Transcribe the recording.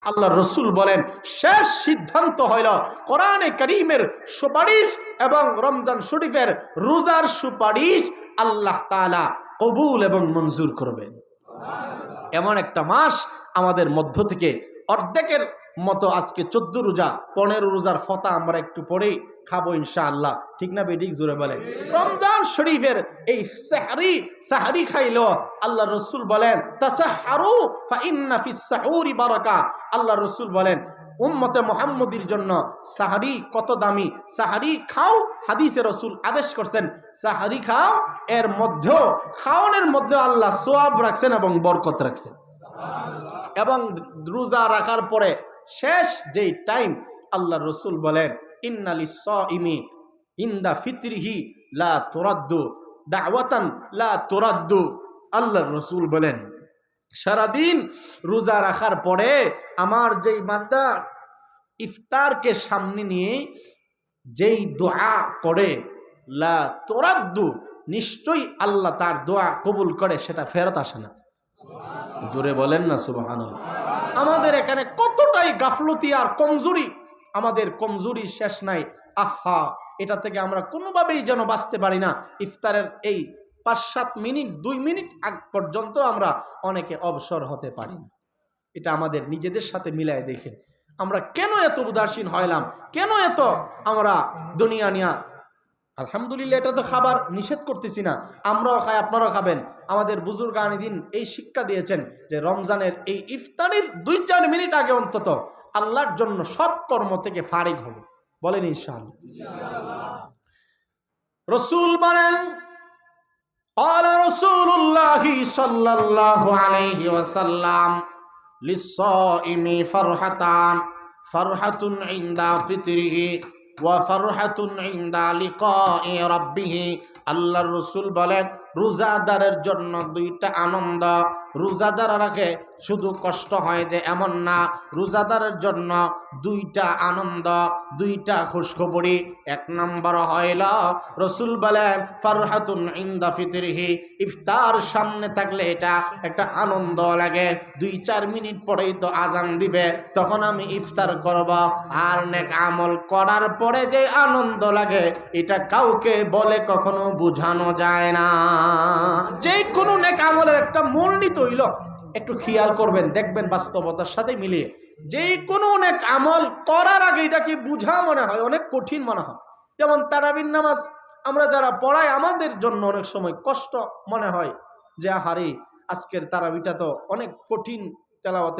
আল্লাহ রসুল বলেন শেষ সিদ্ধান্ত হইল কোরআনে কারীমের সুপারিশ এবং রমজান শরীফের রোজার সুপারিশ আল্লাহ তাআলা কবুল এবং মঞ্জুর করবেন। এমন একটা মাস আমাদের মধ্য থেকে অর্ধেকের মতো আজকে 14 রোজা 15 রোজার ফতা আমরা একটু পরেই খাবো ইনশাআল্লাহ, ঠিক না বেঠিক? জোরে বলেন। রমজান শরীফের এই সাহরি খাইলো আল্লাহ রসুল বলেন তাসাহহারু ফা ইন্না ফিস সাহুরি বারাকা। আল্লাহ রসুল বলেন উম্মতে মুহাম্মদীর জন্য সাহরি কত দামি, সাহরি খাও। হাদিসে রসুল আদেশ করছেন সাহরি খাও, এর মধ্যে খাওয়ানোর মধ্যে আল্লাহ সওয়াব রাখছেন এবং বরকত রাখছেন। এবং রোজা রাখার পরে শেষ যেই টাইম আল্লাহ রসুল বলেন ইন্না লিস-সাইমি ইনদা ফিতরিহি লা তুরাদ্দু দাওয়াতান লা তুরাদ্দু। আল্লাহ রসুল বলেন সারাদিন রোজা রাখার পরে আমার যেই বান্দা ইফতারকে সামনে নিয়ে যেই দোয়া করে লা তুরাদ্দু, নিশ্চয়ই আল্লাহ তার দোয়া কবুল করে, সেটা ফেরত আসে না। জোরে বলেন না সুবহানাল্লাহ। আমাদের এখানে কতটাই গাফলতি আর কমজোরি, আমাদের কমজোরি শেষ নাই। আহা, এটা থেকে আমরা কোনোভাবেই যেন বাঁচতে পারি না। ইফতারের এই 5-7 মিনিট 2 মিনিট আগ পর্যন্ত আমরা অনেকে অবসর হতে পারি না। এটা আমাদের নিজেদের সাথে মিলায় দেখেন আমরা কেন এত উদাসীন হইলাম, কেন এত আমরা দুনিয়া নিয়া। আলহামদুলিল্লাহ, এটা তো খাবার নিষেধ করতেছি না, আমরাও খাই আপনারাও খাবেন। আমাদের বুজুর্গানি দিন এই শিক্ষা দিয়েছেন যে রমজানের এই ইফতারের 2-4 মিনিট আগে অন্তত আল্লাহর জন্য সব কর্ম থেকে ফারিগ হবে। বলেন ইনশাআল্লাহ। রাসূল বলেন ক্বালা রাসূলুল্লাহ সাল্লাল্লাহু আলাইহি ওয়াসাল্লাম লিস-সাইমি ফারহাতান, ফারহাতুন ইনদা ফিতরিহি ওয়া ফারহাতুন ইনদা লিকাই রাব্বিহি। আল্লাহর রাসূল বলেন রোজাদারের জন্য 2টা আনন্দ। রোজাদার রাখে শুধু কষ্ট হয় যে এমন না, রোজাদারের জন্য 2টা আনন্দ, 2টা খুশখবরি। 1 নম্বর হইল রাসূল বলেন ফারহাতুন ইনদা ফিতরিহি, ইফতার সামনে থাকলে এটা একটা আনন্দ লাগে। 2-4 মিনিট পরেই তো আজান দিবে, তখন আমি ইফতার করব। আর নেক আমল করার পরে যে আনন্দ লাগে এটা কাউকে বলে কখনো বোঝানো যায় না। যে কোনো নেক আমলের একটা মূলনীতি হইল, একটু খেয়াল করবেন, দেখবেন বাস্তবতার সাথে মিলিয়ে যে কোনো নেক আমল করার আগে এটা কি বুঝা মনে হয়, অনেক কঠিন মনে হয়। যেমন তারাবির নামাজ আমরা যারা পড়াই আমাদের জন্য অনেক সময় কষ্ট মনে হয় যে আহারে আজকের তারাবিটা তো অনেক কঠিন তেলাওয়াত।